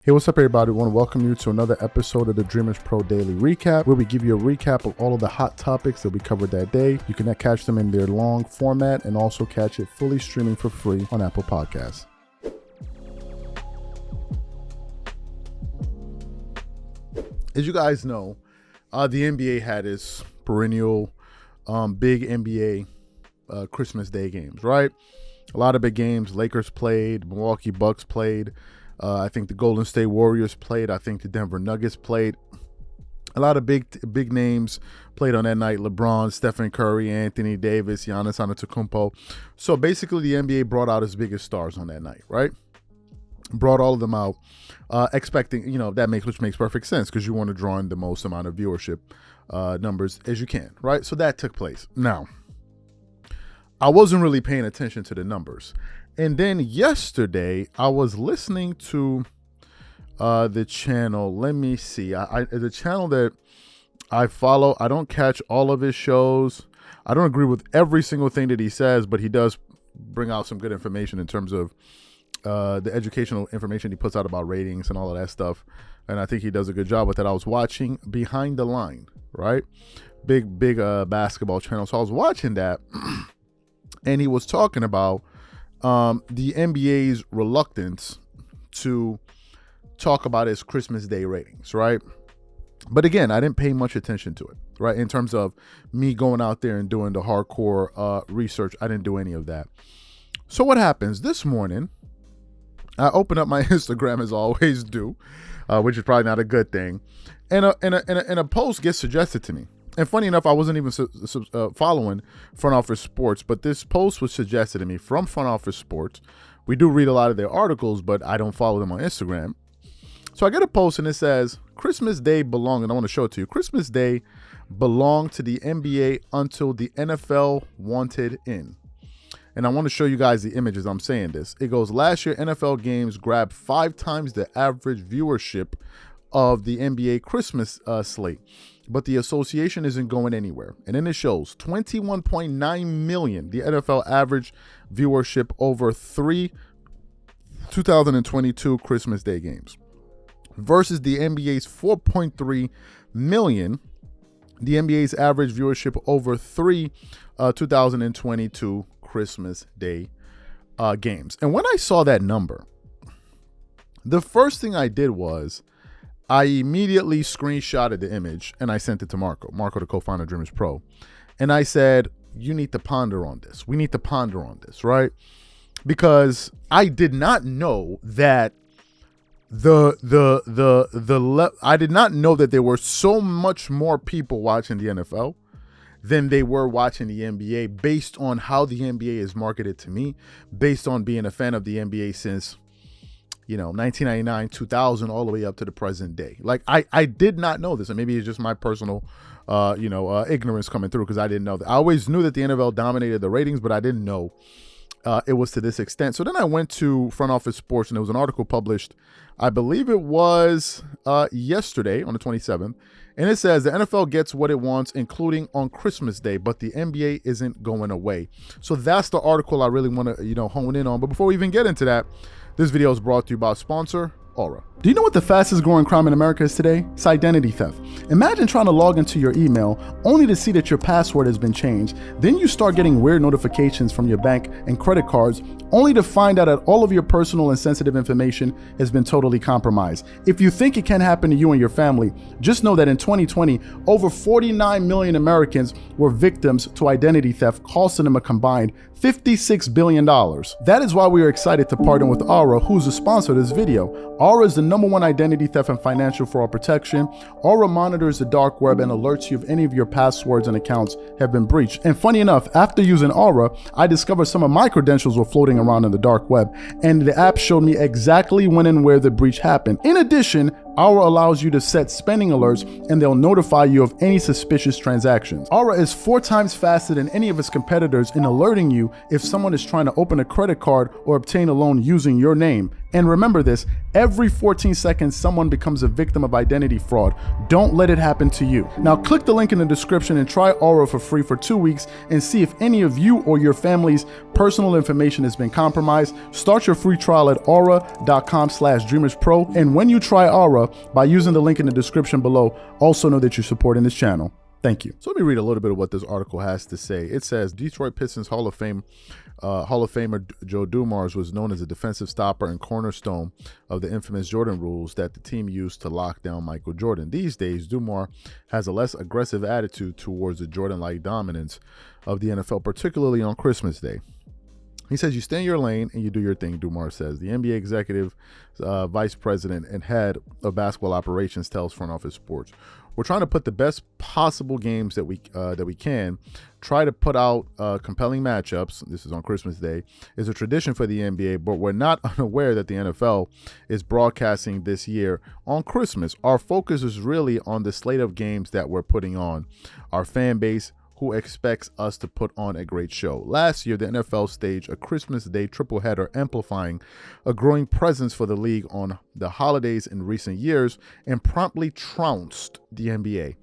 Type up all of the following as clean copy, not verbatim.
Hey, what's up, everybody? I want to welcome you to another episode of the DREAMERSPRO Daily Recap, where we give you a recap of all of the hot topics that we covered that day. You can catch them in their long format and also catch it fully streaming for free on Apple Podcasts. As you guys know, the NBA had its perennial big NBA Christmas Day games, right? A lot of big games. Lakers played, Milwaukee Bucks played. I think the Golden State Warriors played. I think the Denver Nuggets played. A lot of big names played on that night. LeBron, Stephen Curry, Anthony Davis, Giannis Antetokounmpo. So basically the NBA brought out its biggest stars on that night, right? Brought all of them out, expecting, which makes perfect sense because you want to draw in the most amount of viewership numbers as you can, right? So that took place. Now, I wasn't really paying attention to the numbers. And then yesterday, I was listening to the channel. Let me see. The channel that I follow, I don't catch all of his shows. I don't agree with every single thing that he says, but he does bring out some good information in terms of the educational information he puts out about ratings and all of that stuff. And I think he does a good job with that. I was watching Behind the Line, right? Big basketball channel. So I was watching that, and he was talking about the NBA's reluctance to talk about its Christmas Day ratings, right? But again, I didn't pay much attention to it, right? In terms of me going out there and doing the hardcore research, I didn't do any of that. So what happens this morning, I open up my Instagram as I always do, which is probably not a good thing. And a post gets suggested to me. And funny enough, I wasn't even following Front Office Sports, but this post was suggested to me from Front Office Sports. We do read a lot of their articles, but I don't follow them on Instagram. So I get a post and it says, Christmas Day belonged, and I want to show it to you. Christmas Day belonged to the NBA until the NFL wanted in. And I want to show you guys the images I'm saying this. It goes, last year, NFL games grabbed 5 times the average viewership of the NBA Christmas slate. But the association isn't going anywhere. And then it shows 21.9 million, the NFL average viewership over 3 2022 Christmas Day games versus the NBA's 4.3 million, the NBA's average viewership over 3 2022 Christmas Day games. And when I saw that number, the first thing I did was I immediately screenshotted the image and I sent it to Marco, the co-founder of DREAMERSPRO. And I said, you need to ponder on this. We need to ponder on this, right? Because I did not know that I did not know that there were so much more people watching the NFL than they were watching the NBA based on how the NBA is marketed to me, based on being a fan of the NBA since 1999, 2000, all the way up to the present day. Like I did not know this, and maybe it's just my personal, ignorance coming through because I didn't know that. I always knew that the NFL dominated the ratings, but I didn't know it was to this extent. So then I went to Front Office Sports, and there was an article published, I believe it was yesterday on the 27th, and it says the NFL gets what it wants, including on Christmas Day, but the NBA isn't going away. So that's the article I really want to, hone in on. But before we even get into that, this video is brought to you by sponsor Aura. Do you know what the fastest growing crime in America is today? It's identity theft. Imagine trying to log into your email only to see that your password has been changed. Then you start getting weird notifications from your bank and credit cards only to find out that all of your personal and sensitive information has been totally compromised. If you think it can happen to you and your family, just know that in 2020, over 49 million Americans were victims to identity theft, costing them a combined $56 billion. That is why we are excited to partner with Aura, who's the sponsor of this video. Aura is the #1 identity theft and financial fraud protection. Aura monitors the dark web and alerts you if any of your passwords and accounts have been breached. And funny enough, after using Aura, I discovered some of my credentials were floating around in the dark web, and the app showed me exactly when and where the breach happened. In addition, Aura allows you to set spending alerts and they'll notify you of any suspicious transactions. Aura is 4 times faster than any of its competitors in alerting you if someone is trying to open a credit card or obtain a loan using your name. And remember this, every 14 seconds someone becomes a victim of identity fraud. Don't let it happen to you. Now click the link in the description and try Aura for free for 2 weeks and see if any of you or your family's personal information has been compromised. Start your free trial at aura.com/DREAMERSPRO. And when you try Aura by using the link in the description below, also know that you're supporting this channel. Thank you. So let me read a little bit of what this article has to say. It says Detroit Pistons Hall of Famer Joe Dumars was known as a defensive stopper and cornerstone of the infamous Jordan rules that the team used to lock down Michael Jordan. These days, Dumars has a less aggressive attitude towards the Jordan-like dominance of the NFL, particularly on Christmas Day. He says, you stay in your lane and you do your thing, Dumars says. The NBA executive, vice president, and head of basketball operations tells Front Office Sports, we're trying to put the best possible games that we can, try to put out compelling matchups. This is on Christmas Day. It's a tradition for the NBA, but we're not unaware that the NFL is broadcasting this year on Christmas. Our focus is really on the slate of games that we're putting on. Our fan base, who expects us to put on a great show. Last year, the NFL staged a Christmas Day tripleheader, amplifying a growing presence for the league on the holidays in recent years, and promptly trounced the NBA.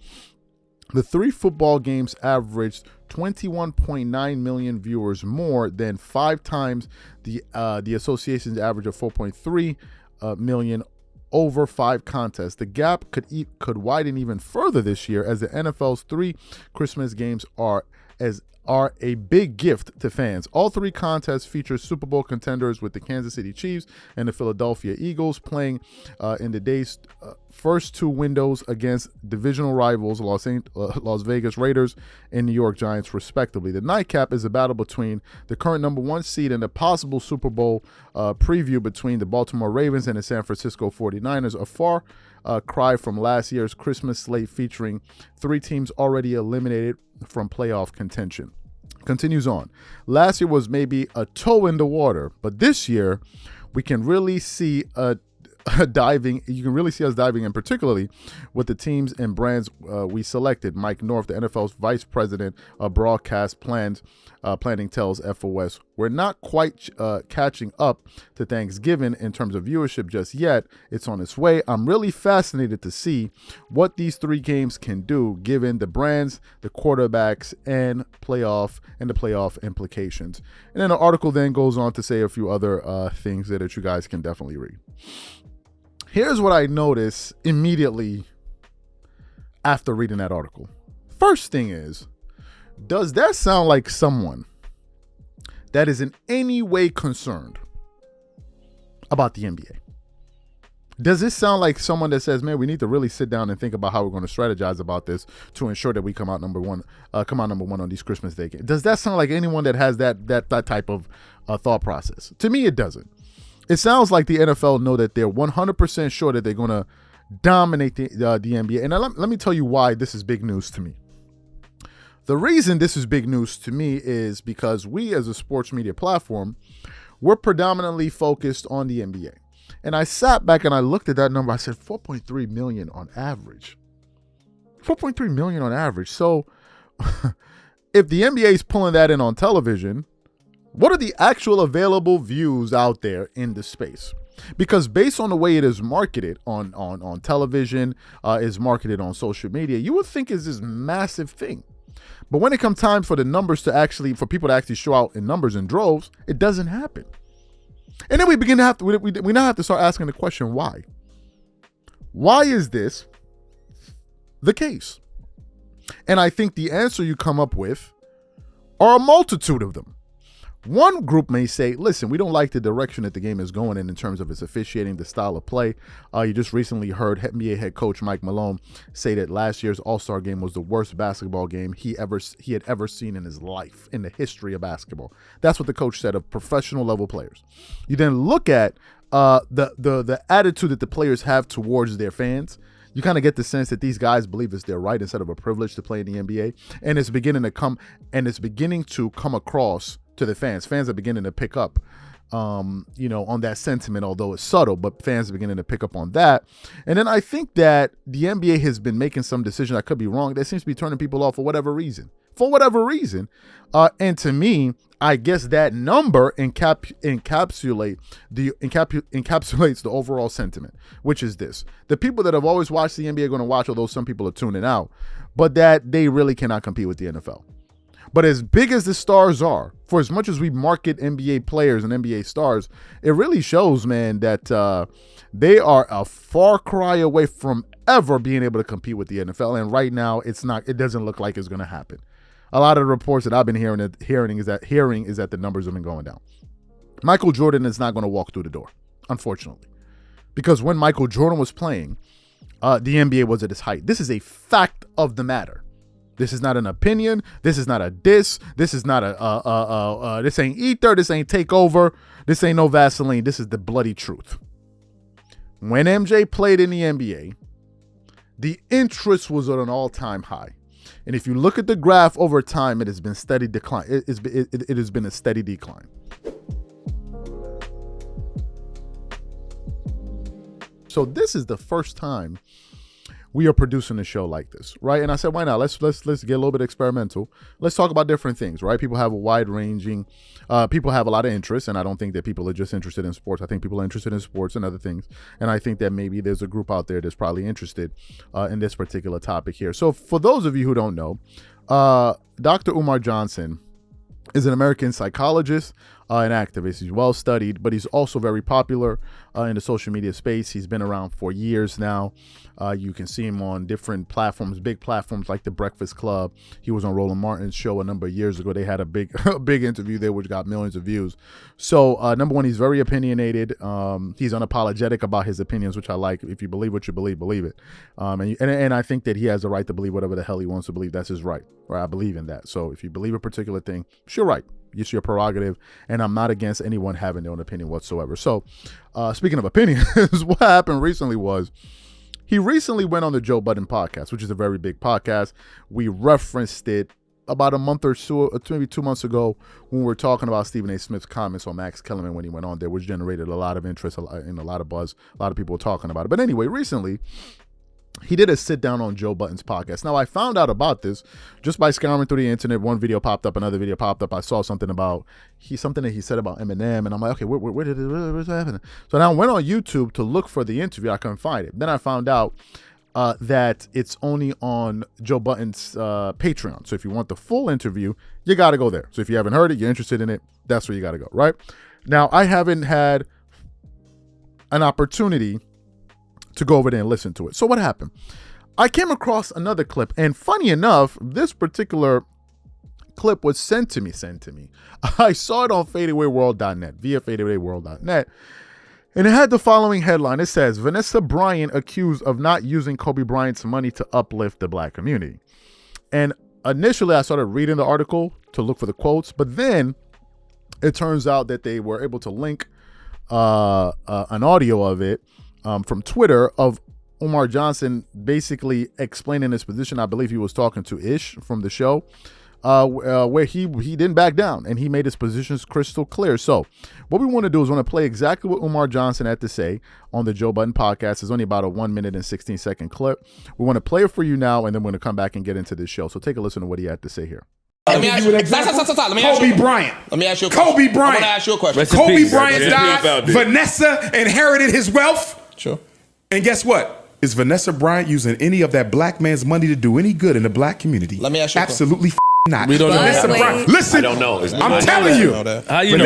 The 3 football games averaged 21.9 million viewers, more than 5 times the association's average of 4.3 million over 5 contests. The gap could widen even further this year, as the NFL's 3 Christmas games are a big gift to fans. All 3 contests feature Super Bowl contenders, with the Kansas City Chiefs and the Philadelphia Eagles playing in the day's first 2 windows against divisional rivals Las Vegas Raiders and New York Giants, respectively. The nightcap is a battle between the current #1 seed and a possible Super Bowl preview between the Baltimore Ravens and the San Francisco 49ers, a far cry from last year's Christmas slate featuring 3 teams already eliminated from playoff contention. Continues on. Last year was maybe a toe in the water, but this year we can really see diving. You can really see us diving in, particularly with the teams and brands we selected. Mike North, the NFL's vice president of broadcast planning, tells FOS, we're not quite catching up to Thanksgiving in terms of viewership just yet. It's on its way. I'm really fascinated to see what these 3 games can do, given the brands, the quarterbacks, and the playoff implications. And then the article then goes on to say a few other things that you guys can definitely read. Here's what I noticed immediately after reading that article. First thing is, does that sound like someone that is in any way concerned about the NBA? Does this sound like someone that says, man, we need to really sit down and think about how we're going to strategize about this to ensure that we come out number one on these Christmas Day games? Does that sound like anyone that has that type of thought process? To me, it doesn't. It sounds like the NFL know that they're 100% sure that they're going to dominate the NBA. And let me tell you why this is big news to me. The reason this is big news to me is because we, as a sports media platform, we're predominantly focused on the NBA. And I sat back and I looked at that number. I said 4.3 million on average. 4.3 million on average. So if the NBA is pulling that in on television, what are the actual available views out there in the space? Because based on the way it is marketed on television, is marketed on social media, you would think it's this massive thing. But when it comes time for the numbers for people to actually show out in numbers and droves, it doesn't happen. And then we now have to start asking the question, why? Why is this the case? And I think the answer you come up with are a multitude of them. One group may say, listen, we don't like the direction that the game is going in terms of its officiating, the style of play. You just recently heard NBA head coach Mike Malone say that last year's All-Star game was the worst basketball game he had ever seen in his life, in the history of basketball. That's what the coach said of professional level players. You then look at the attitude that the players have towards their fans. You kind of get the sense that these guys believe it's their right instead of a privilege to play in the NBA. And it's beginning to come across to the fans. Fans are beginning to pick up on that sentiment, although it's subtle, but fans are beginning to pick up on that. And then I think that the NBA has been making some decisions, I could be wrong, that seems to be turning people off for whatever reason. And to me, I guess that number encapsulates the overall sentiment, which is this. The people that have always watched the NBA are going to watch, although some people are tuning out, but that they really cannot compete with the NFL. But as big as the stars are, for as much as we market NBA players and NBA stars, it really shows, man, that they are a far cry away from ever being able to compete with the NFL. And right now, it doesn't look like it's going to happen. A lot of the reports that I've been hearing is that the numbers have been going down. Michael Jordan is not going to walk through the door, unfortunately, because when Michael Jordan was playing, the NBA was at its height. This is a fact of the matter. This is not an opinion. This is not a diss. This is not this ain't ether. This ain't takeover. This ain't no Vaseline. This is the bloody truth. When MJ played in the NBA, the interest was at an all-time high. And if you look at the graph over time, it has been steady decline. It has been a steady decline. So this is the first time we are producing a show like this, right? And I said, why not? Let's get a little bit experimental. Let's talk about different things, right? People have a wide-ranging, people have a lot of interests, and I don't think that people are just interested in sports. I think people are interested in sports and other things, and I think that maybe there's a group out there that's probably interested in this particular topic here. So for those of you who don't know, Dr. Umar Johnson is an American psychologist, an activist. He's well studied, but he's also very popular in the social media space. He's been around for years now. You can see him on different platforms, big platforms like The Breakfast Club. He was on Roland Martin's show a number of years ago. They had a big interview there, which got millions of views. So number one, he's very opinionated. He's unapologetic about his opinions, which I like. If you believe what you believe it. And I think that he has the right to believe whatever the hell he wants to believe. That's his right. Right? I believe in that. So if you believe a particular thing, it's your right. It's your prerogative, and I'm not against anyone having their own opinion whatsoever. So speaking of opinions, what happened recently was he recently went on the Joe Budden podcast, which is a very big podcast. We referenced it about a month or so, maybe 2 months ago, when we were talking about Stephen A. Smith's comments on Max Kellerman when he went on there, which generated a lot of interest and a lot of buzz. A lot of people were talking about it. But anyway, recently, he did a sit down on Joe Budden's podcast. Now, I found out about this just by scouring through the internet. One video popped up, another video popped up. I saw something about something that he said about Eminem, and I'm like, okay, what's happening? So now I went on YouTube to look for the interview. I couldn't find it. Then I found out that it's only on Joe Budden's Patreon. So if you want the full interview, you got to go there. So if you haven't heard it, you're interested in it, that's where you got to go, right? Now, I haven't had an opportunity to go over there and listen to it. So what happened? I came across another clip, and funny enough, this particular clip was sent to me. I saw it on fadeawayworld.net, via fadeawayworld.net, and it had the following headline. It says, Vanessa Bryant accused of not using Kobe Bryant's money to uplift the black community. And initially, I started reading the article to look for the quotes, but then it turns out that they were able to link an audio of it from Twitter of Umar Johnson basically explaining his position. I believe he was talking to Ish from the show, where he didn't back down and he made his positions crystal clear. So what we want to do is want to play exactly what Umar Johnson had to say on the Joe Budden podcast. It's only about a 1 minute and 16-second clip. We want to play it for you now, and then we're going to come back and get into this show. So take a listen to what he had to say here. Let me ask you Kobe Bryant. Let me ask you a question. Kobe Bryant. I want to ask you a question. Kobe Bryant died. Vanessa inherited his wealth. Sure. And guess what? Is Vanessa Bryant using any of that black man's money to do any good in the black community? Let me ask you absolutely not. We don't know. Vanessa Bryant. Listen, I don't know. I'm telling you. How you know?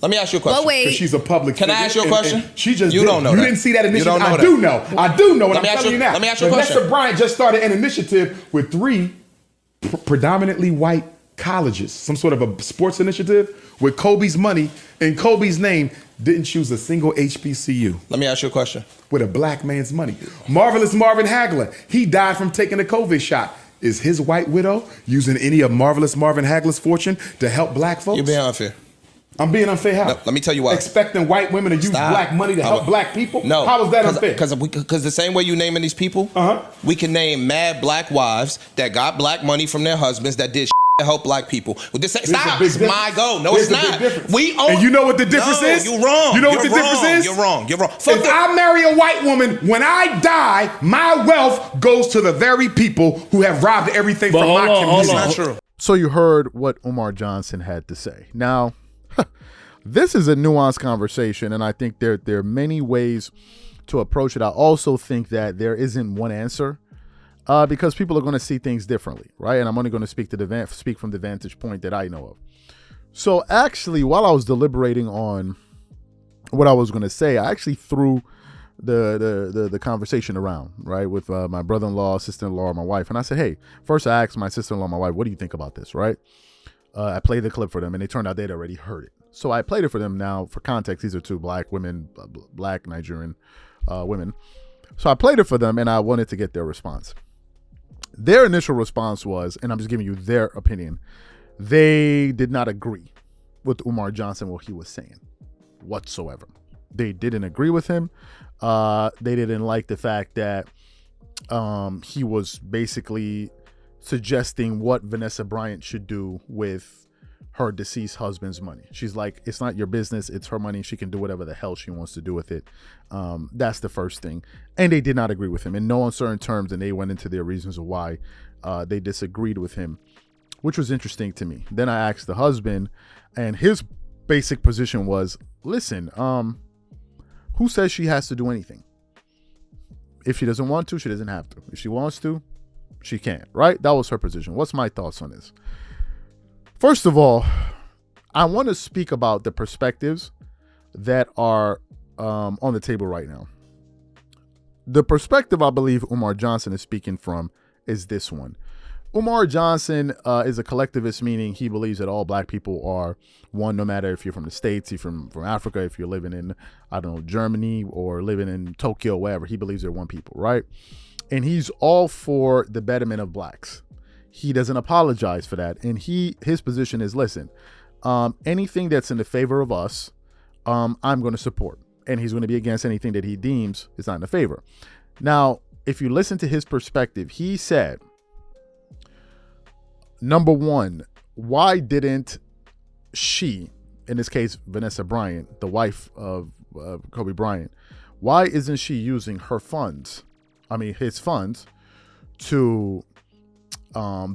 Let me ask you a question. Well, wait. Because she's a public Can figure. I ask you a question? And she just You don't know You that. didn't see that initiative. You don't know I that. do know. I do know. And Let I'm me ask telling you- you now. let me ask you a Vanessa question. Bryant just started an initiative with 3 predominantly white colleges, some sort of a sports initiative with Kobe's money and Kobe's name. Didn't choose a single HBCU. Let me ask you a question. With a black man's money. Marvelous Marvin Hagler, he died from taking a COVID shot. Is his white widow using any of Marvelous Marvin Hagler's fortune to help black folks? You're being unfair. I'm being unfair how? No, let me tell you why. Expecting white women to use black money to help black people? No. How is that unfair? Because the same way you naming these people, we can name mad black wives that got black money from their husbands that did to help black people. Well, a stop. big It's my difference. goal. No, There's it's a big not. difference. We own. And you know what the difference is? You're wrong. You know what You're the difference wrong. is? You're wrong. You're wrong. If I marry a white woman, when I die, my wealth goes to the very people who have robbed everything from my community. It's not true. So you heard what Umar Johnson had to say. Now, this is a nuanced conversation, and I think there are many ways to approach it. I also think that there isn't one answer because people are going to see things differently, right? And I'm only going to speak from the vantage point that I know of. So actually, while I was deliberating on what I was going to say, I actually threw the conversation around, right, with my brother-in-law, sister-in-law, my wife. And I said, hey, first I asked my sister-in-law, my wife, what do you think about this, right? I played the clip for them, and it turned out they'd already heard it. So I played it for them. Now, for context, these are two black women, black Nigerian women. So I played it for them, and I wanted to get their response. Their initial response was, and I'm just giving you their opinion, they did not agree with Umar Johnson, what he was saying whatsoever. They didn't agree with him. They didn't like the fact that he was basically suggesting what Vanessa Bryant should do with her deceased husband's money. She's like, it's not your business. It's her money. She can do whatever the hell she wants to do with it. That's the first thing. And they did not agree with him in no uncertain terms. And they went into their reasons of why they disagreed with him, which was interesting to me. Then I asked the husband, and his basic position was, listen, who says she has to do anything? If she doesn't want to, she doesn't have to. If she wants to, she can't, right? That was her position. What's my thoughts on this? First of all, I want to speak about the perspectives that are on the table right now. The perspective I believe Umar Johnson is speaking from is this one. Umar Johnson is a collectivist, meaning he believes that all black people are one, no matter if you're from the States, if you're from Africa, if you're living in, I don't know, Germany or living in Tokyo, wherever. He believes they're one people, right? And he's all for the betterment of blacks. He doesn't apologize for that. And his position is, listen, anything that's in the favor of us, I'm going to support. And he's going to be against anything that he deems is not in the favor. Now, if you listen to his perspective, he said, number one, why didn't she, in this case, Vanessa Bryant, the wife of Kobe Bryant, why isn't she using her funds, his funds, to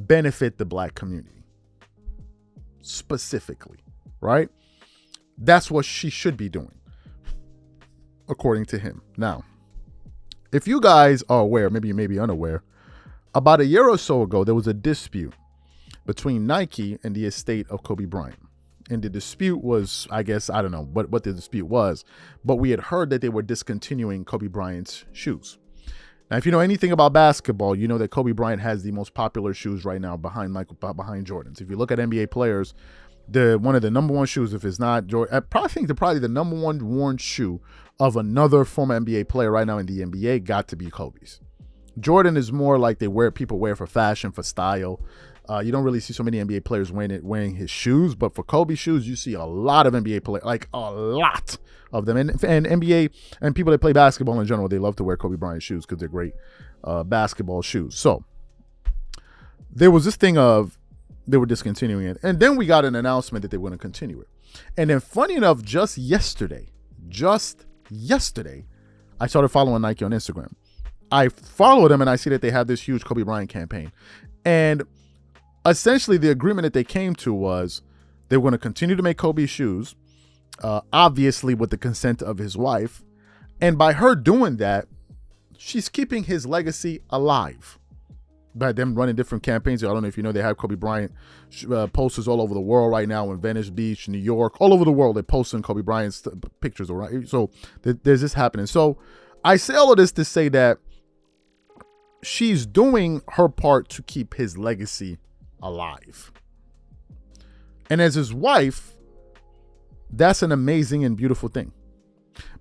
benefit the black community specifically, right? That's what she should be doing, according to him. Now, if you guys are aware, maybe you may be unaware, about a year or so ago, there was a dispute between Nike and the estate of Kobe Bryant. And the dispute was, I guess, I don't know what the dispute was, but we had heard that they were discontinuing Kobe Bryant's shoes. Now, if you know anything about basketball, you know that Kobe Bryant has the most popular shoes right now behind Jordan's. If you look at NBA players, one of the number one shoes, if it's not Jordan, I probably think probably the number one worn shoe of another former NBA player right now in the NBA got to be Kobe's. Jordan is more like people wear for fashion, for style. You don't really see so many NBA players wearing his shoes, but for Kobe shoes, you see a lot of NBA players, like a lot of them. And NBA and people that play basketball in general, they love to wear Kobe Bryant shoes because they're great basketball shoes. So there was this thing of they were discontinuing it. And then we got an announcement that they were going to continue it. And then funny enough, just yesterday, I started following Nike on Instagram. I follow them and I see that they have this huge Kobe Bryant campaign. And essentially the agreement that they came to was they were going to continue to make Kobe shoes, obviously with the consent of his wife. And by her doing that, she's keeping his legacy alive by them running different campaigns. I don't know if you know, they have Kobe Bryant posters all over the world right now in Venice Beach, New York, all over the world. They're posting Kobe Bryant's pictures around. So there's this happening. So I say all of this to say that she's doing her part to keep his legacy alive. And as his wife, that's an amazing and beautiful thing.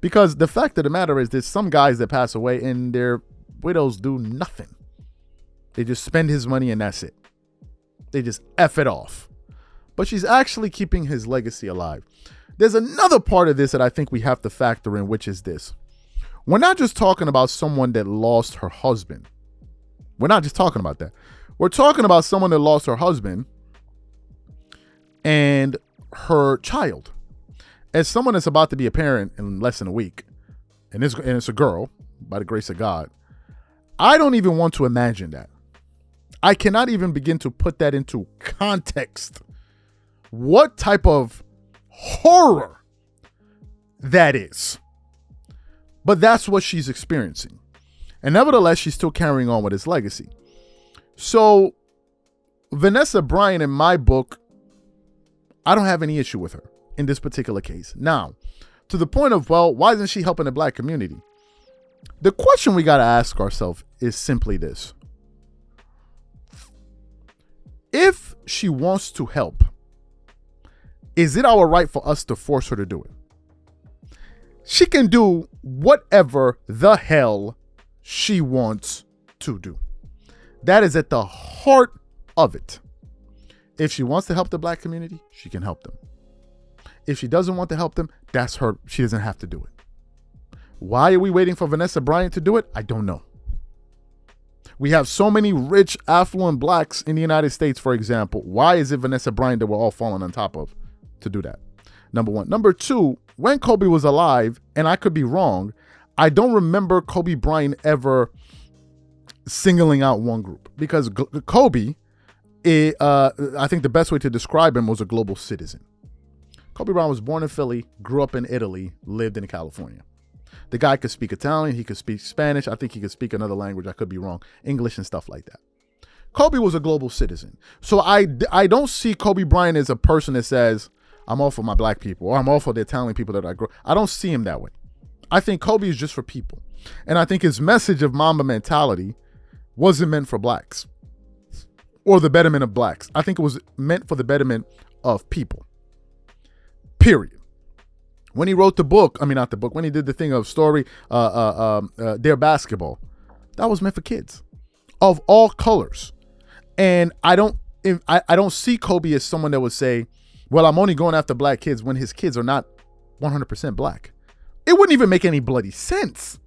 Because the fact of the matter is there's some guys that pass away and their widows do nothing. They just spend his money and that's it. They just F it off. But she's actually keeping his legacy alive. There's another part of this that I think we have to factor in, which is this. We're not just talking about someone that lost her husband. We're not just talking about that. We're talking about someone that lost her husband and her child. As someone that's about to be a parent in less than a week, and it's a girl, by the grace of God, I don't even want to imagine that. I cannot even begin to put that into context. What type of horror that is. But that's what she's experiencing. And nevertheless, she's still carrying on with his legacy. So Vanessa Bryant, in my book, I don't have any issue with her in this particular case. Now, to the point of, well, why isn't she helping the black community? The question we got to ask ourselves is simply this. If she wants to help, is it our right for us to force her to do it? She can do whatever the hell she wants to do. That is at the heart of it. If she wants to help the black community, she can help them. If she doesn't want to help them, that's her. She doesn't have to do it. Why are we waiting for Vanessa Bryant to do it? I don't know. We have so many rich, affluent blacks in the United States, for example. Why is it Vanessa Bryant that we're all falling on top of to do that? Number one. Number two, when Kobe was alive, and I could be wrong, I don't remember Kobe Bryant ever singling out one group, because Kobe, I think the best way to describe him was a global citizen. Kobe Bryant was born in Philly, grew up in Italy, lived in California. The guy could speak Italian, he could speak Spanish, I think he could speak another language, I could be wrong, English and stuff like that. Kobe was a global citizen. So I don't see Kobe Bryant as a person that says, I'm all for my black people, or I'm all for the Italian people that I grew. I don't see him that way. I think Kobe is just for people. And I think his message of Mamba mentality wasn't meant for blacks or the betterment of blacks. I think it was meant for the betterment of people. Period. When he wrote the book, not the book, when he did the thing of story, Their Basketball, that was meant for kids of all colors. And I don't see Kobe as someone that would say, well, I'm only going after black kids when his kids are not 100% black. It wouldn't even make any bloody sense.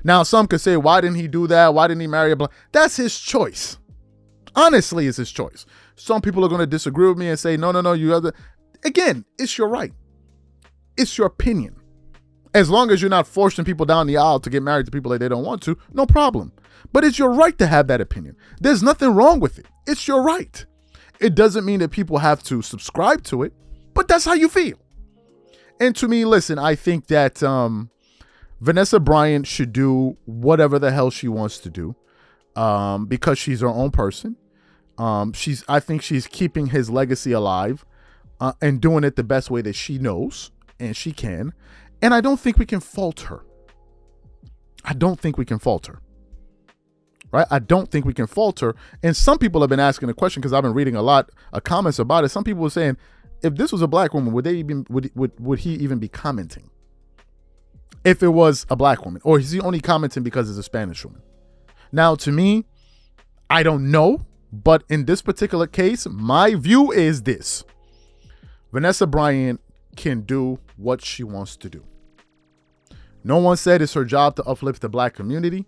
Now, some could say, why didn't he do that? Why didn't he marry a black? That's his choice. Honestly, it's his choice. Some people are going to disagree with me and say, no, you have to. Again, it's your right. It's your opinion. As long as you're not forcing people down the aisle to get married to people that they don't want to, no problem. But it's your right to have that opinion. There's nothing wrong with it. It's your right. It doesn't mean that people have to subscribe to it, but that's how you feel. And to me, listen, I think that Vanessa Bryant should do whatever the hell she wants to do because she's her own person. I think she's keeping his legacy alive and doing it the best way that she knows and she can. And I don't think we can fault her. Right? I don't think we can fault her. And some people have been asking the question, because I've been reading a lot of comments about it. Some people were saying, if this was a black woman, would he even be commenting? If it was a black woman, or is he only commenting because it's a Spanish woman? Now, to me, I don't know, but in this particular case, my view is this: Vanessa Bryant can do what she wants to do. No one said it's her job to uplift the black community.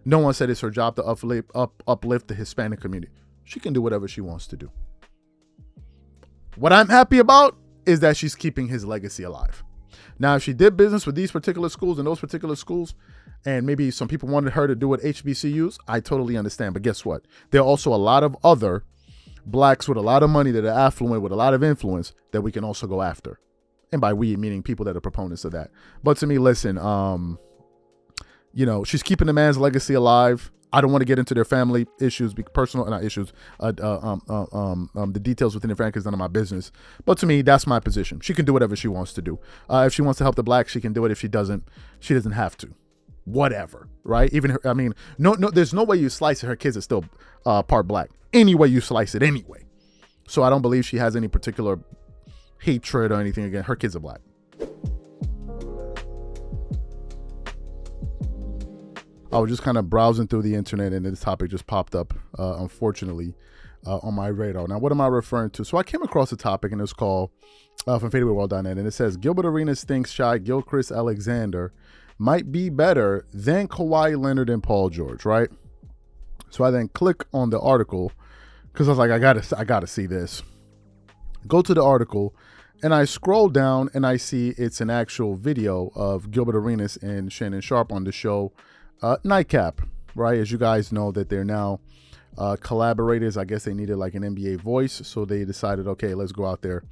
No one said it's her job to uplift the Hispanic community. She can do whatever she wants to do. What I'm happy about is that she's keeping his legacy alive. Now, if she did business with these particular schools and those particular schools, and maybe some people wanted her to do what HBCUs, I totally understand. But guess what? There are also a lot of other blacks with a lot of money that are affluent, with a lot of influence, that we can also go after. And by we, meaning people that are proponents of that. But to me, listen, she's keeping the man's legacy alive. I don't want to get into their family issues, the details within the family, because none of my business. But to me, that's my position. She can do whatever she wants to do. If she wants to help the blacks, she can do it. If she doesn't, she doesn't have to. Whatever, right? Even her, no, there's no way you slice it. Her kids are still part black. Any way you slice it, anyway. So I don't believe she has any particular hatred or anything against her kids are black. I was just kind of browsing through the internet and this topic just popped up, unfortunately, on my radar. Now, what am I referring to? So I came across a topic, and it's called, from FadeAwayWorld.net, and it says, Gilbert Arenas thinks Shai Gilgeous-Alexander might be better than Kawhi Leonard and Paul George, right? So I then click on the article because I was like, I gotta see this. Go to the article, and I scroll down and I see it's an actual video of Gilbert Arenas and Shannon Sharpe on the show Nightcap, right? As you guys know that they're now collaborators. I guess they needed like an NBA voice, so they decided, okay, let's go out there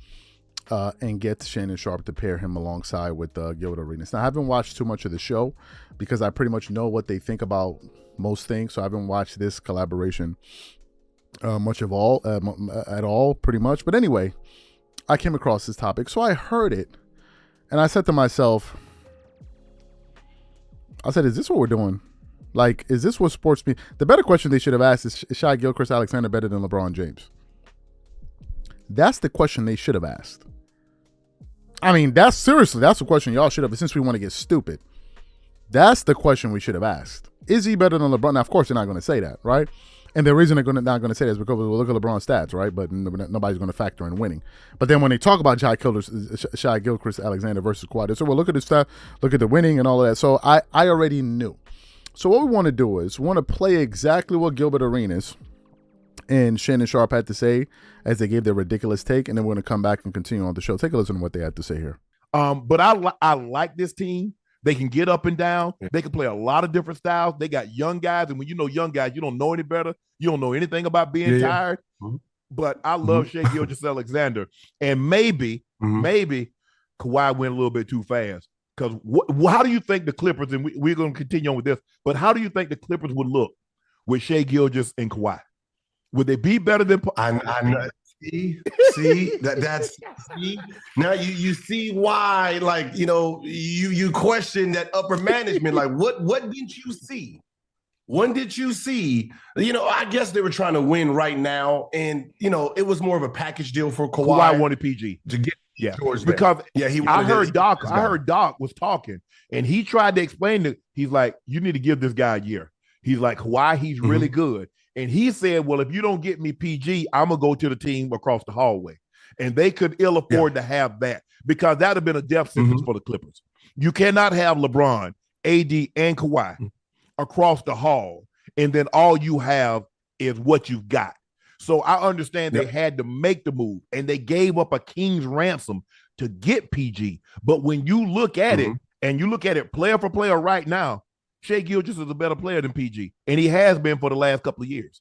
and get Shannon Sharpe to pair him alongside with Gilbert Arenas. Now, I haven't watched too much of the show because I pretty much know what they think about most things, so I haven't watched this collaboration much of all at all, pretty much. But anyway, I came across this topic, so I heard it, and I said to myself, I said, is this what we're doing? Like, is this what sports mean? The better question they should have asked is Shai Gilgeous-Alexander better than LeBron James? That's the question they should have asked. I mean, that's the question y'all should have, since we want to get stupid. That's the question we should have asked. Is he better than LeBron? Now, of course, they're not going to say that, right? And the reason they're not going to say that is because we'll look at LeBron's stats, right? But nobody's going to factor in winning. But then when they talk about Shai Gilgeous-Alexander versus Kawhi, they say, well, look at the stat, look at the winning and all of that. So I already knew. So what we want to do is we want to play exactly what Gilbert Arenas and Shannon Sharpe had to say as they gave their ridiculous take, and then we're going to come back and continue on the show. Take a listen to what they had to say here. But I like this team. They can get up and down. They can play a lot of different styles. They got young guys, and when you know young guys, you don't know any better. You don't know anything about being tired. Mm-hmm. But I love Shai Gilgeous-Alexander, and maybe Kawhi went a little bit too fast. Because how do you think the Clippers, and we're going to continue on with this, but how do you think the Clippers would look with Shai Gilgeous and Kawhi? Would they be better than? I see that's see now you see why, like, you question that upper management, like what didn't you see? When did you see? I guess they were trying to win right now, and it was more of a package deal for Kawhi. Kawhi wanted PG to get George because I heard Doc was talking, and he tried to explain that he's like, you need to give this guy a year. He's like, Kawhi, he's really good. And he said, well, if you don't get me PG, I'm going to go to the team across the hallway. And they could ill afford to have that, because that would have been a death sentence for the Clippers. You cannot have LeBron, AD, and Kawhi across the hall, and then all you have is what you've got. So I understand they had to make the move, and they gave up a king's ransom to get PG. But when you look at it, and you look at it player for player right now, Shai Gilgeous is a better player than PG, and he has been for the last couple of years.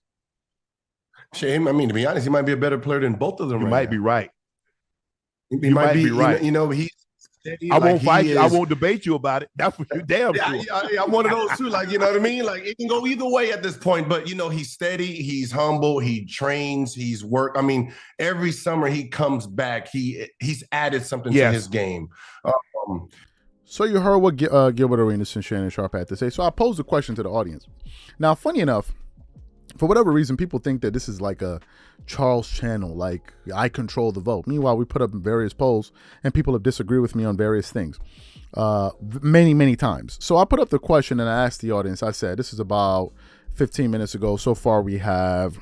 Shame. I mean, to be honest, he might be a better player than both of them. You might be right. He might be right. He's steady. I won't fight you. I won't debate you about it. That's for you damn sure. I'm one of those too. Like, you know what I mean? Like, it can go either way at this point. But he's steady. He's humble. He trains. He's work. I mean, every summer he comes back. He's added something to his game. So you heard what Gilbert Arenas and Shannon Sharpe had to say. So I posed a question to the audience. Now, funny enough, for whatever reason, people think that this is like a Charles channel, like I control the vote. Meanwhile, we put up various polls, and people have disagreed with me on various things many, many times. So I put up the question, and I asked the audience, I said, this is about 15 minutes ago. So far, we have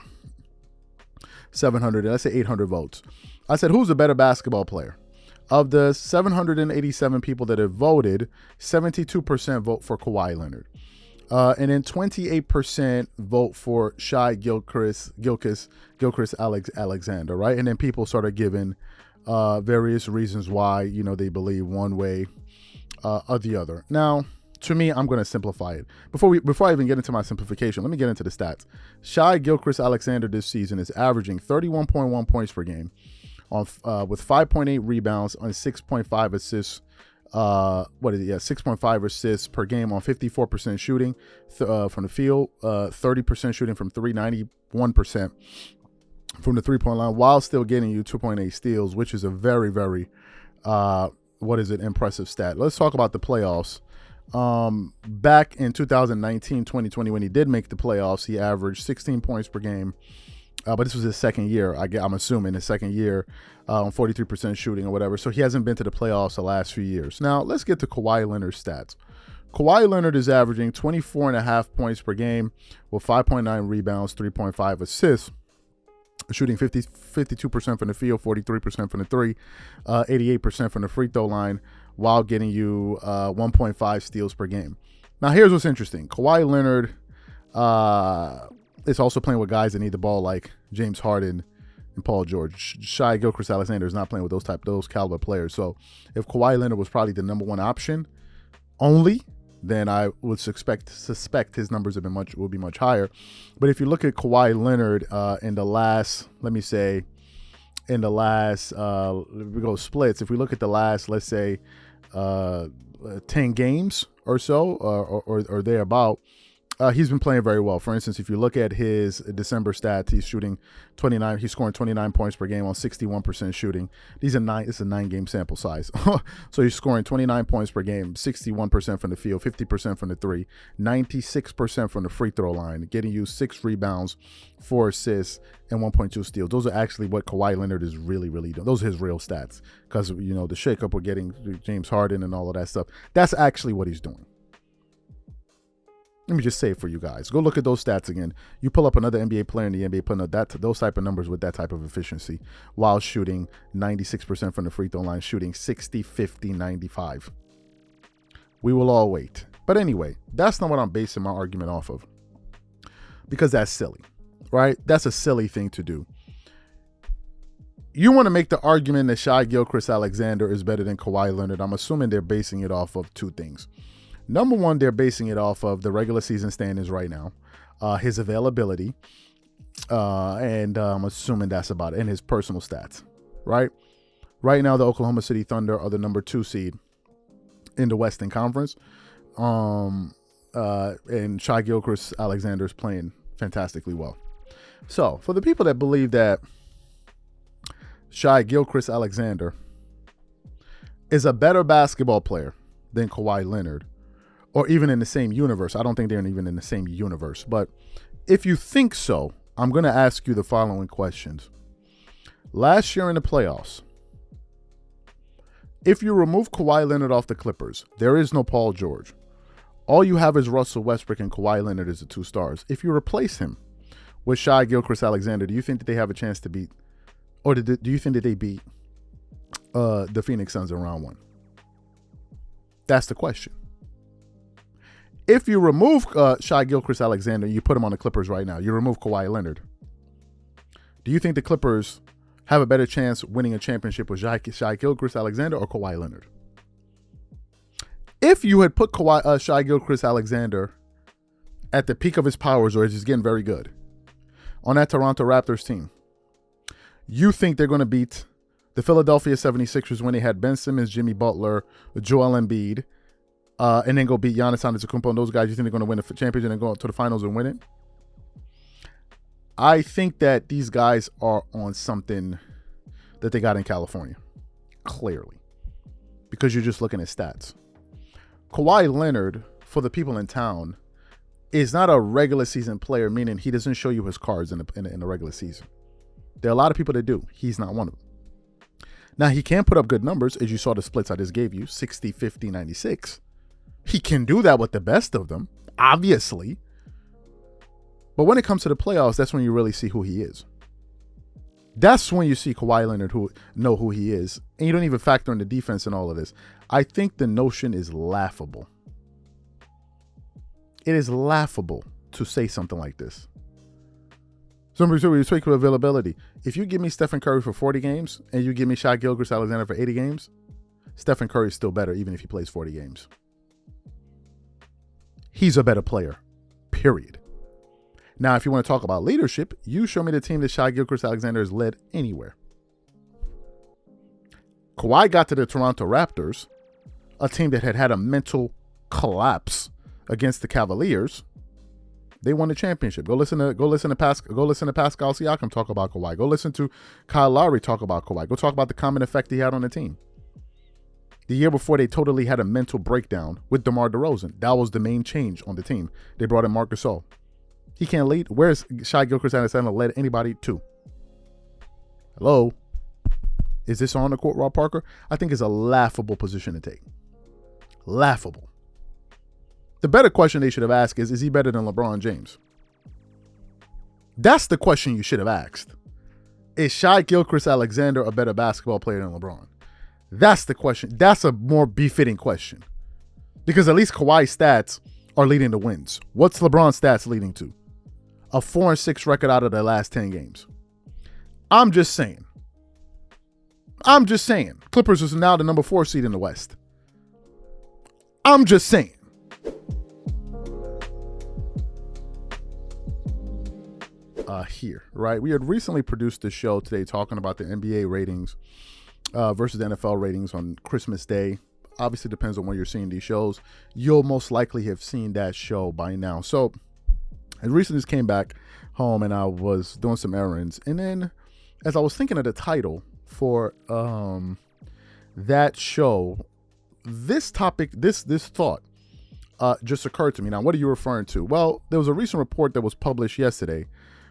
700, let's say 800 votes. I said, who's a better basketball player? Of the 787 people that have voted, 72% vote for Kawhi Leonard. And then 28% vote for Shai Gilgeous-Alexander, right? And then people started giving various reasons why, they believe one way or the other. Now, to me, I'm going to simplify it. Before I even get into my simplification, let me get into the stats. Shai Gilgeous-Alexander this season is averaging 31.1 points per game, with 5.8 rebounds on 6.5 assists. 6.5 assists per game on 54% shooting from the field, 30% shooting from 91% from the three-point line, while still getting you 2.8 steals, which is a very, very impressive stat. Let's talk about the playoffs. Back in 2019-2020, when he did make the playoffs, he averaged 16 points per game. But this was his second year. I'm assuming his second year on 43% shooting or whatever. So he hasn't been to the playoffs the last few years. Now, let's get to Kawhi Leonard's stats. Kawhi Leonard is averaging 24.5 points per game with 5.9 rebounds, 3.5 assists, shooting 52% from the field, 43% from the three, 88% from the free throw line, while getting you 1.5 steals per game. Now, here's what's interesting. Kawhi Leonard is also playing with guys that need the ball, like James Harden, and Paul George. Shai Gilgeous-Alexander is not playing with those caliber players. So if Kawhi Leonard was probably the number one option only, then I would suspect his numbers will be much higher. But if you look at Kawhi Leonard in the last, we go splits. If we look at the last, let's say, 10 games or so, or thereabout, he's been playing very well. For instance, if you look at his December stats, he's shooting 29. He's scoring 29 points per game on 61% shooting. It's a 9-game sample size. So he's scoring 29 points per game, 61% from the field, 50% from the three, 96% from the free throw line, getting you 6 rebounds, 4 assists, and 1.2 steals. Those are actually what Kawhi Leonard is really, really doing. Those are his real stats, because, the shakeup with getting James Harden and all of that stuff, that's actually what he's doing. Let me just say it for you guys. Go look at those stats again. You pull up another NBA player in the NBA putting up those type of numbers with that type of efficiency while shooting 96% from the free throw line, shooting 60, 50, 95. We will all wait. But anyway, that's not what I'm basing my argument off of, because that's silly, right? That's a silly thing to do. You want to make the argument that Shai Gilgeous-Alexander is better than Kawhi Leonard. I'm assuming they're basing it off of two things. Number one, they're basing it off of the regular season standings right now, his availability, and I'm assuming that's about it, and his personal stats, right? Right now, the Oklahoma City Thunder are the number 2 seed in the Western Conference, and Shai Gilgeous-Alexander is playing fantastically well. So, for the people that believe that Shai Gilgeous-Alexander is a better basketball player than Kawhi Leonard, or even in the same universe. I don't think they're even in the same universe. But if you think so, I'm going to ask you the following questions. Last year in the playoffs, if you remove Kawhi Leonard off the Clippers, there is no Paul George. All you have is Russell Westbrook, and Kawhi Leonard is the 2 stars. If you replace him with Shai Gilgeous-Alexander, do you think that they have a chance to beat, or do you think that they beat the Phoenix Suns in round 1? That's the question. If you remove Shai Gilgeous-Alexander, you put him on the Clippers right now, you remove Kawhi Leonard, do you think the Clippers have a better chance winning a championship with Shai Gilgeous-Alexander or Kawhi Leonard? If you had put Shai Gilgeous-Alexander at the peak of his powers, or as he's getting very good, on that Toronto Raptors team, you think they're going to beat the Philadelphia 76ers when they had Ben Simmons, Jimmy Butler, Joel Embiid, and then go beat Giannis Antetokounmpo and those guys? You think they're going to win the championship and go to the finals and win it? I think that these guys are on something that they got in California, clearly, because you're just looking at stats. Kawhi Leonard, for the people in town, is not a regular season player, meaning he doesn't show you his cards in the regular season. There are a lot of people that do. He's not one of them. Now, he can put up good numbers, as you saw the splits I just gave you, 60, 50, 96. He can do that with the best of them, obviously. But when it comes to the playoffs, that's when you really see who he is. That's when you see Kawhi Leonard know who he is. And you don't even factor in the defense and all of this. I think the notion is laughable. It is laughable to say something like this. Somebody you speak of availability. If you give me Stephen Curry for 40 games and you give me Shai Gilgeous-Alexander for 80 games, Stephen Curry is still better even if he plays 40 games. He's a better player, period. Now, if you want to talk about leadership, you show me the team that Shai Gilgeous-Alexander has led anywhere. Kawhi got to the Toronto Raptors, a team that had a mental collapse against the Cavaliers. They won the championship. Go listen to Pascal Siakam talk about Kawhi. Go listen to Kyle Lowry talk about Kawhi. Go talk about the common effect he had on the team. The year before, they totally had a mental breakdown with DeMar DeRozan. That was the main change on the team. They brought in Marc Gasol. He can't lead. Where's Shai Gilgeous-Alexander led anybody to? Hello? Is this on the court, Rob Parker? I think it's a laughable position to take. Laughable. The better question they should have asked is he better than LeBron James? That's the question you should have asked. Is Shai Gilgeous-Alexander a better basketball player than LeBron? That's the question. That's a more befitting question. Because at least Kawhi's stats are leading to wins. What's LeBron's stats leading to? A 4-6 record out of their last 10 games. I'm just saying. Clippers is now the number 4 seed in the West. I'm just saying. Here, right? We had recently produced this show today talking about the NBA ratings versus NFL ratings on Christmas Day. Obviously, depends on when you're seeing these shows. You'll most likely have seen that show by now. So, I recently just came back home and I was doing some errands. And then, as I was thinking of the title for that show, this topic, this thought just occurred to me. Now, what are you referring to? Well, there was a recent report that was published yesterday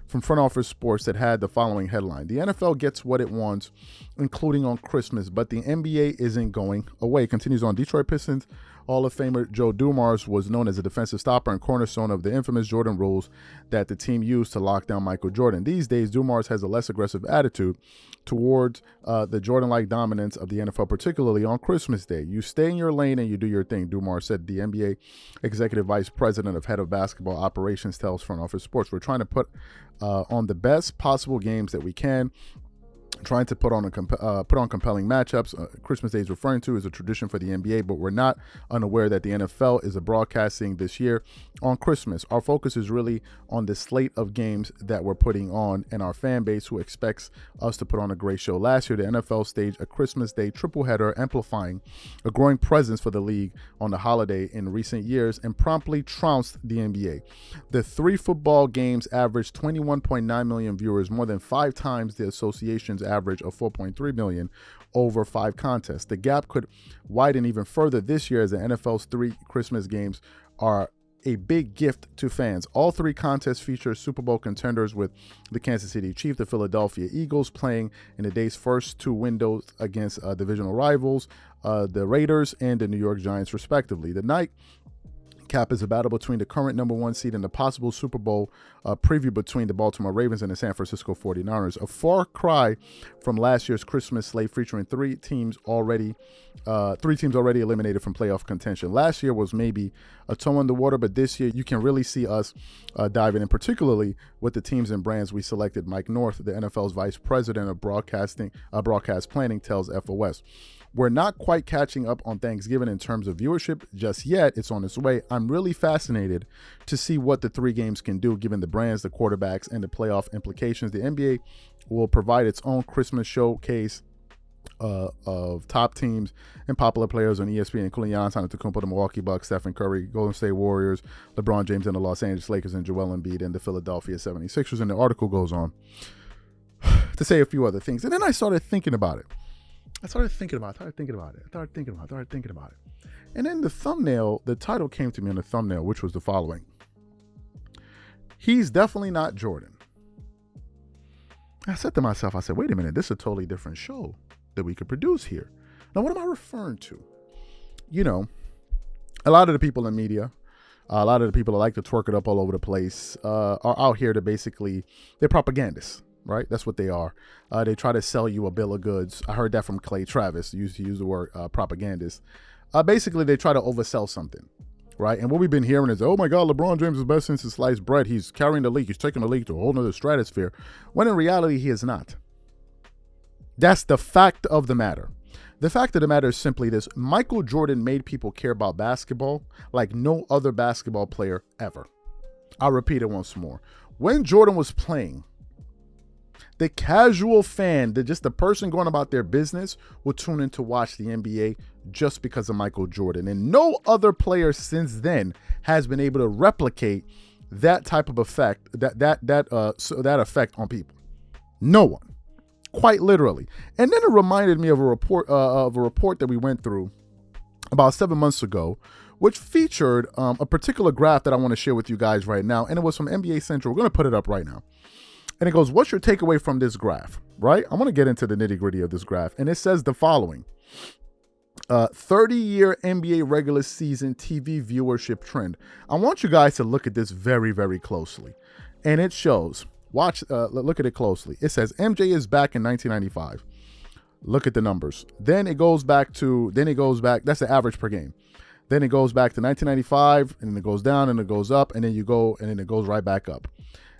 from Front Office Sports that had the following headline: the NFL gets what it wants, including on Christmas, but the NBA isn't going away. Continues on. Detroit Pistons Hall of Famer Joe Dumars was known as a defensive stopper and cornerstone of the infamous Jordan rules that the team used to lock down Michael Jordan. These days, Dumars has a less aggressive attitude towards the Jordan-like dominance of the NFL, particularly on Christmas Day. You stay in your lane and you do your thing, Dumars said. The NBA executive vice president of head of basketball operations tells Front Office Sports, we're trying to put on the best possible games that we can, trying to put on compelling matchups. Christmas Day is referring to as a tradition for the NBA, but we're not unaware that the NFL is broadcasting this year on Christmas. Our focus is really on the slate of games that we're putting on and our fan base who expects us to put on a great show. Last year, the NFL staged a Christmas Day tripleheader, amplifying a growing presence for the league on the holiday in recent years, and promptly trounced the NBA. The 3 football games averaged 21.9 million viewers, more than 5 times the association's average of 4.3 million over 5 contests. The gap could widen even further this year as the NFL's 3 Christmas games are a big gift to fans. All 3 contests feature Super Bowl contenders, with the Kansas City Chiefs, the Philadelphia Eagles playing in the day's first 2 windows against divisional rivals, the Raiders and the New York Giants, respectively. The night cap is a battle between the current number 1 seed and the possible Super Bowl preview between the Baltimore Ravens and the San Francisco 49ers. A far cry from last year's Christmas slate featuring 3 teams already eliminated from playoff contention. Last year was maybe a toe in the water, but this year you can really see us diving in, particularly with the teams and brands we selected. Mike North, the NFL's vice president of broadcast planning, tells FOS. We're not quite catching up on Thanksgiving in terms of viewership just yet. It's on its way. I'm really fascinated to see what the 3 games can do, given the brands, the quarterbacks, and the playoff implications. The NBA will provide its own Christmas showcase of top teams and popular players on ESPN, including Giannis Antetokounmpo, the Milwaukee Bucks, Stephen Curry, Golden State Warriors, LeBron James, and the Los Angeles Lakers, and Joel Embiid and the Philadelphia 76ers. And the article goes on to say a few other things. And then I started thinking about it. I started thinking about it. And then the title came to me on the thumbnail, which was the following: he's definitely not Jordan. I said to myself, wait a minute, this is a totally different show that we could produce here. Now, what am I referring to? You know, a lot of the people in media, a lot of the people that like to twerk it up all over the place are out here to basically, they're propagandists. Right? That's what they are. They try to sell you a bill of goods. I heard that from Clay Travis. Used to use the word propagandist. Basically, they try to oversell something, right? And what we've been hearing is, oh my God, LeBron James is best since sliced bread. He's carrying the league. He's taking the league to a whole nother stratosphere. When in reality, he is not. That's the fact of the matter. The fact of the matter is simply this: Michael Jordan made people care about basketball like no other basketball player ever. I'll repeat it once more. When Jordan was playing, the casual fan, just the person going about their business, will tune in to watch the NBA just because of Michael Jordan. And no other player since then has been able to replicate that type of effect, that effect on people. No one, quite literally. And then it reminded me of a report that we went through about 7 months ago, which featured a particular graph that I want to share with you guys right now. And it was from NBA Central. We're going to put it up right now. And it goes, what's your takeaway from this graph, right? I want to get into the nitty gritty of this graph. And it says the following: 30-year NBA regular season TV viewership trend. I want you guys to look at this very, very closely. And it shows, look at it closely. It says MJ is back in 1995. Look at the numbers. Then it goes back, that's the average per game. Then it goes back to 1995, and then it goes down, and it goes up, and then it goes right back up.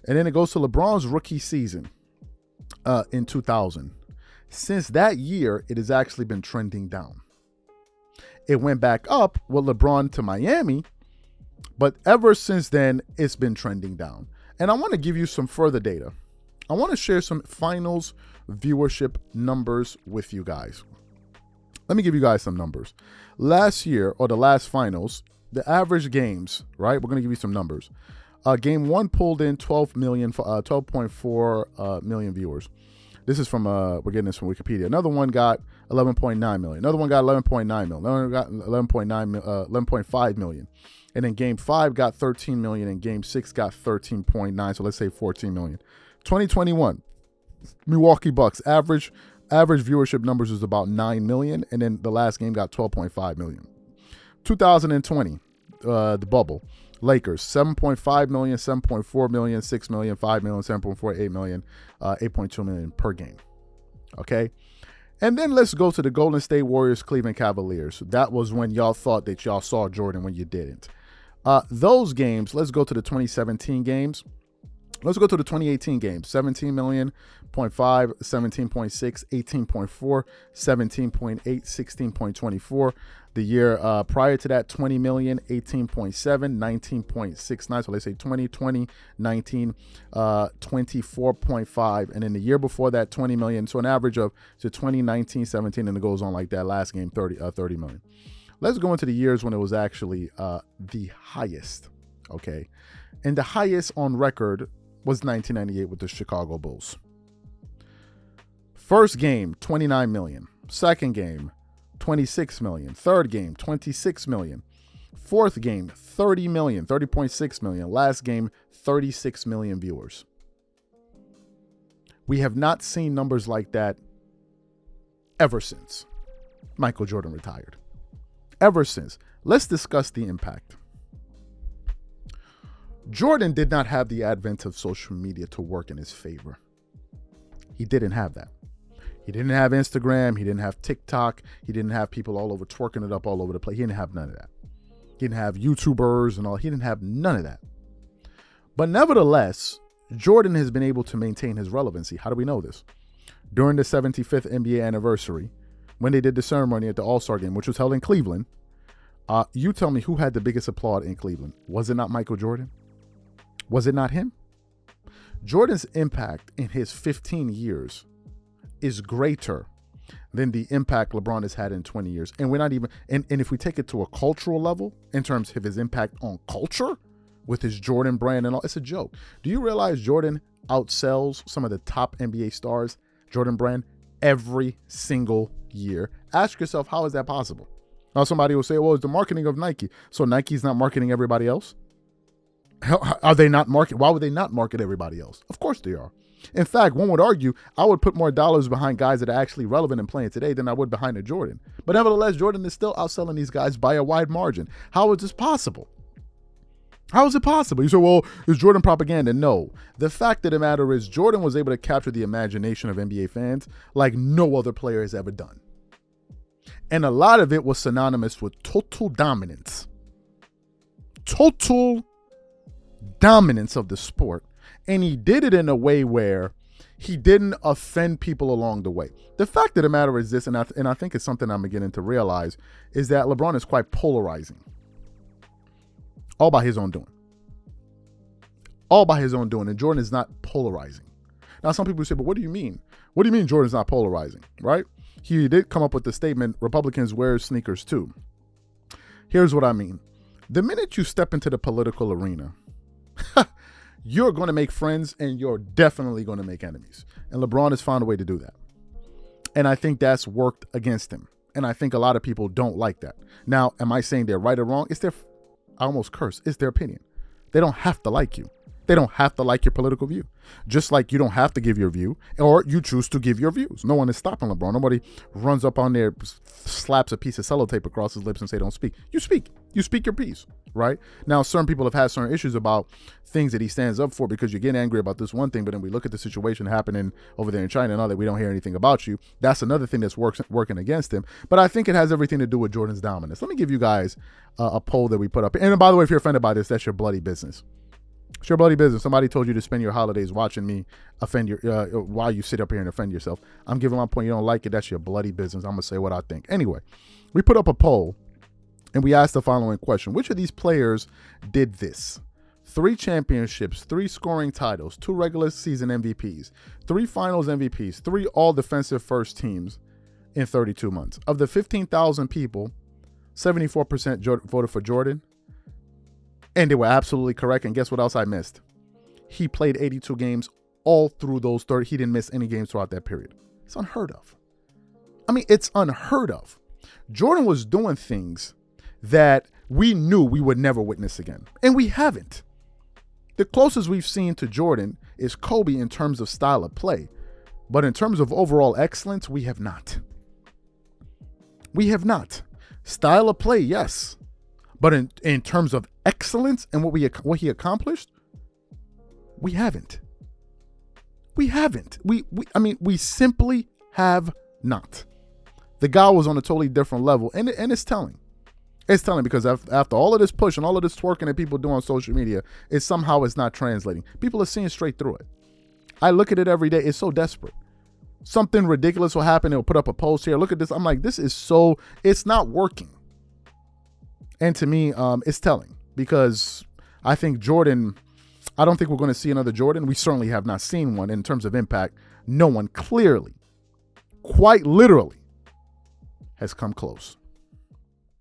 And then it goes to LeBron's rookie season. in 2000. Since that year, it has actually been trending down. It went back up with LeBron to Miami, but ever since then, it's been trending down. And I want to give you some further data. I want to share some finals viewership numbers with you guys. Let me give you guys some numbers. Last year, or the last finals, the average games, right? We're going to give you some numbers. Game 1 pulled in 12.4 million viewers. This is from, we're getting this from Wikipedia. Another one got 11.9 million. Another one got 11.9 million. Another one got 11.5 million. And then game 5 got 13 million, and game 6 got 13.9. So let's say 14 million. 2021, Milwaukee Bucks, average viewership numbers is about 9 million, and then the last game got 12.5 million. 2020, the bubble, Lakers, 7.5 million, 7.4 million, 6 million, 5 million, 7.4, 8 million, 8.2 million per game. Okay? And then let's go to the Golden State Warriors, Cleveland Cavaliers. That was when y'all thought that y'all saw Jordan when you didn't. Those games, let's go to the 2017 games. Let's go to the 2018 games. 17 million, 0.5, 17.6, 18.4, 17.8, 16.24. The year prior to that, 20 million, 18.7, 19.69. So let's say 2020, 19, 24.5. And then the year before that, 20 million. So an average of 20, 19, 17, and it goes on like that. Last game, 30 million. Let's go into the years when it was actually the highest. Okay. And the highest on record was 1998 with the Chicago Bulls. First game, 29 million. Second game, 26 million. Third game, 26 million. Fourth game, 30 million, 30.6 million. Last game, 36 million viewers. We have not seen numbers like that ever since Michael Jordan retired. Ever since. Let's discuss the impact. Jordan did not have the advent of social media to work in his favor. He didn't have that. He didn't have Instagram. He didn't have TikTok. He didn't have people all over twerking it up all over the place. He didn't have none of that. He didn't have YouTubers and all. He didn't have none of that. But nevertheless, Jordan has been able to maintain his relevancy. How do we know this? During the 75th NBA anniversary, when they did the ceremony at the All-Star game, which was held in Cleveland, you tell me who had the biggest applaud in Cleveland. Was it not Michael Jordan? Was it not him? Jordan's impact in his 15 years is greater than the impact LeBron has had in 20 years. And we're not even, and if we take it to a cultural level, in terms of his impact on culture with his Jordan brand and all, it's a joke. Do you realize Jordan outsells some of the top NBA stars, Jordan brand, every single year? Ask yourself, how is that possible? Now somebody will say, well, it's the marketing of Nike. So Nike's not marketing everybody else? Are they not market? Why would they not market everybody else? Of course they are. In fact, one would argue I would put more dollars behind guys that are actually relevant and playing today than I would behind a Jordan. But nevertheless, Jordan is still outselling these guys by a wide margin. How is this possible? How is it possible? You say, well, is Jordan propaganda? No. The fact of the matter is Jordan was able to capture the imagination of NBA fans like no other player has ever done. And a lot of it was synonymous with total dominance. Total dominance of the sport. And he did it in a way where he didn't offend people along the way. The fact of the matter is this, and I think it's something I'm beginning to realize, is that LeBron is quite polarizing. All by his own doing. All by his own doing. And Jordan is not polarizing. Now, some people say, but what do you mean? What do you mean Jordan's not polarizing, right? He did come up with the statement, Republicans wear sneakers too. Here's what I mean. The minute you step into the political arena, you're going to make friends and you're definitely going to make enemies. And LeBron has found a way to do that. And I think that's worked against him. And I think a lot of people don't like that. Now, am I saying they're right or wrong? It's their, I almost curse, it's their opinion. They don't have to like you. They don't have to like your political view. Just like you don't have to give your view, or you choose to give your views. No one is stopping LeBron. Nobody runs up on there, slaps a piece of sellotape across his lips and say, don't speak. You speak. You speak your piece, right? Now, certain people have had certain issues about things that he stands up for because you get angry about this one thing, but then we look at the situation happening over there in China and all that, we don't hear anything about you. That's another thing that's working against him. But I think it has everything to do with Jordan's dominance. Let me give you guys a poll that we put up. And by the way, if you're offended by this, that's your bloody business. It's your bloody business. Somebody told you to spend your holidays watching me offend your while you sit up here and offend yourself. I'm giving my point. You don't like it. That's your bloody business. I'm gonna say what I think. Anyway, we put up a poll and we asked the following question: which of these players did this? 3 championships, 3 scoring titles, 2 regular season MVPs, 3 finals MVPs, 3 all defensive first teams in 32 months. Of the 15,000 people, 74% voted for Jordan. And they were absolutely correct. And guess what else I missed? He played 82 games all through those 30. He didn't miss any games throughout that period. It's unheard of. I mean, it's unheard of. Jordan was doing things that we knew we would never witness again. And we haven't. The closest we've seen to Jordan is Kobe in terms of style of play. But in terms of overall excellence, we have not. We have not. Style of play, yes. But in terms of excellence and what he accomplished, we haven't. We haven't. We simply have not. The guy was on a totally different level, and it's telling. It's telling because after all of this push and all of this twerking that people do on social media, it's not translating. People are seeing straight through it. I look at it every day. It's so desperate. Something ridiculous will happen. They'll put up a post here. Look at this. I'm like, it's not working. And to me, it's telling because I think Jordan, I don't think we're going to see another Jordan. We certainly have not seen one in terms of impact. No one clearly, quite literally, has come close.